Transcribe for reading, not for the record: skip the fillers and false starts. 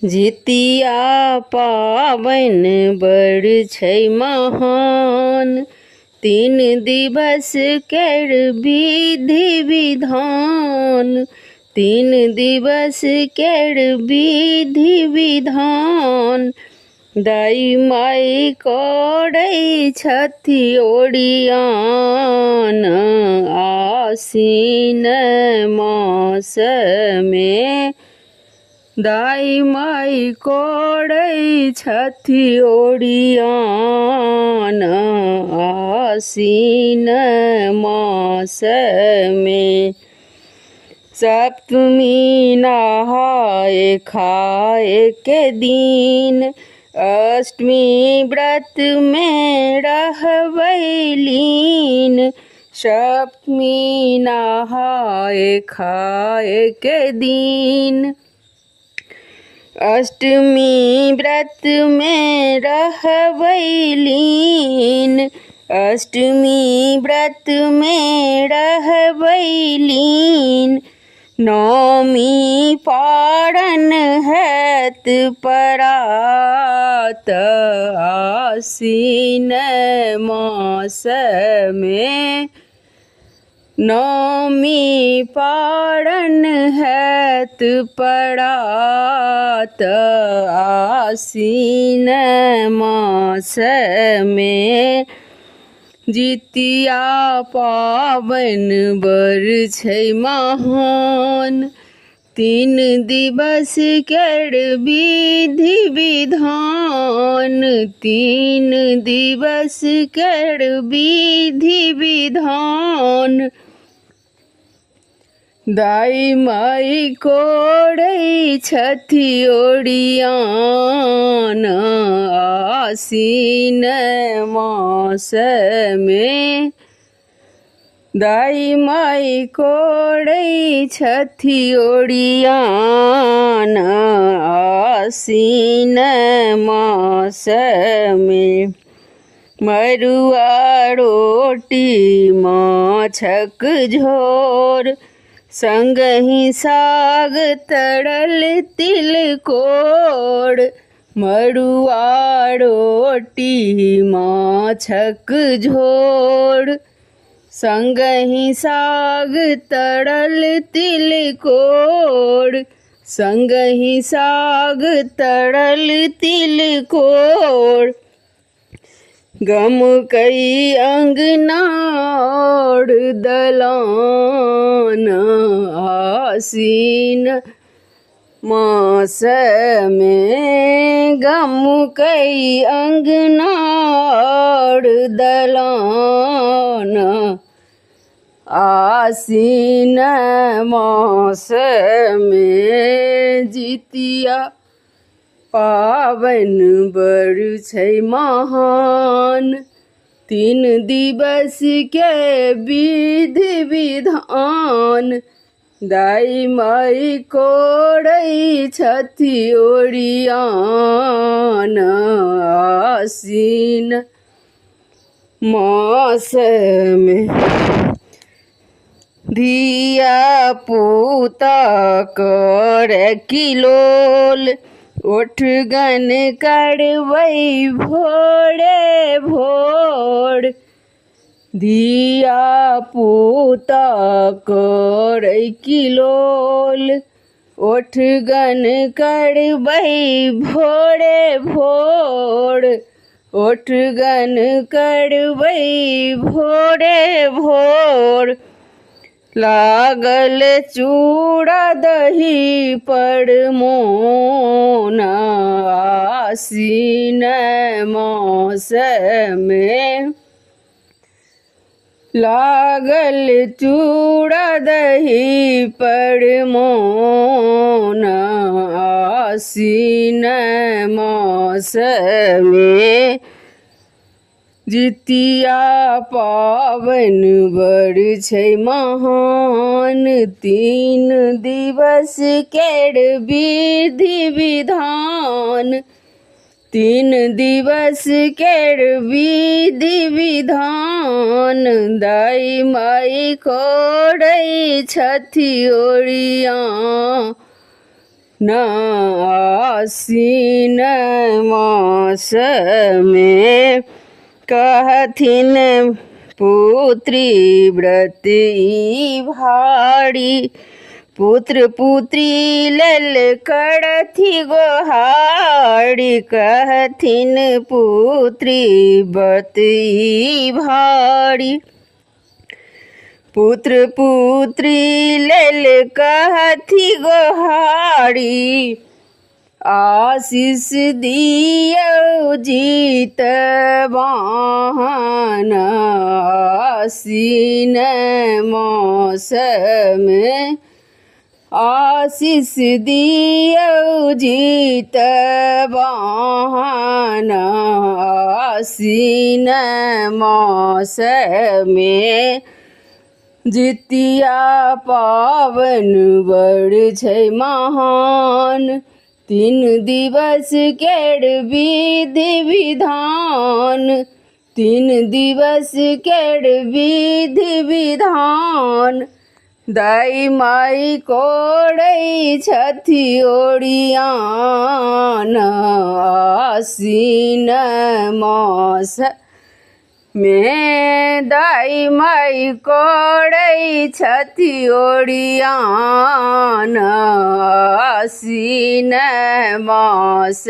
जितिया पावन बड़ छै महान, 3 दिवस केर विधि विधान। 3 दिवस केर विधि विधान, दाई माई करै छथि ओरियान। आसीन मासमे दाई माई करै छथि ओरियान। आसीन मासमे सप्तमी नहाए खाए के दिन, अष्टमी व्रत में रहबै लीन। सप्तमी नहाए खाए के दिन, अष्टमी व्रत में रहबै लीन। अष्टमी व्रत में रहबै लीन, नौमी पारण हैत परात। आसीन मासमे नौमी पारण हैत परात। आसीन मासमे जितिया पावन बड़ छै महान, 3 दिवस केर विधि विधान। 3 दिवस केर विधि विधान, दाई माई कोरै छथि ओरियान। आसीन मासमे दाई माई कोरै छथि ओरियान। आसीन मासमे मरुआ रोटी माछक झोर, संगहि साग तरल तिलकोर। मरुआ रोटी माछक झोर, संगहि साग तरल तिलकोर। संगहि साग तरल तिलकोर, गमकै अंगना और दलान। आसीन मासमे गमकै अंगना और दलान। आसीन मासमे जितिया पावन बड़ छै महान, 3 दिवस के विधि विधान। दाई माई कोरै छथि ओरियान। आसीन मासमे धिया पुता करे किलोल, ओठगन करबै भोरे भोर। धिया पुता करै किलोल, ओठगन करबै भोरे भोर। ओठगन करबै भोरे भोर, लागल चूड़ा दही पर मोन। आसीन मासमे लागल चूड़ा दही पर मोन। आसीन मासमे जितिया पावन बड़ छै महान, 3 दिवस केर विधि विधान। 3 दिवस केर विधि विधान, दाई माई कोरै छथि ओरियान। न आसीन मास में कहथिन पुत्री व्रत ई भारी। पुत्र पुत्री लल करथि गोहारी कहथिन पुत्री व्रत ई भारी। पुत्र पुत्री लेल कहथि गोहारी आशीष दियौ जीत वाहन। आसीन मास में आशीष दियौ जीत वाहन। आसीन मास में जितिया पावन बड़ छै महान। 3 दिवस केर विधि विधान। 3 दिवस केर विधि विधान। दाई माई कोड़ै छथि ओरियान। आसीन मास में दाई माई कोड़ै छथि ओरियान। आसीन मास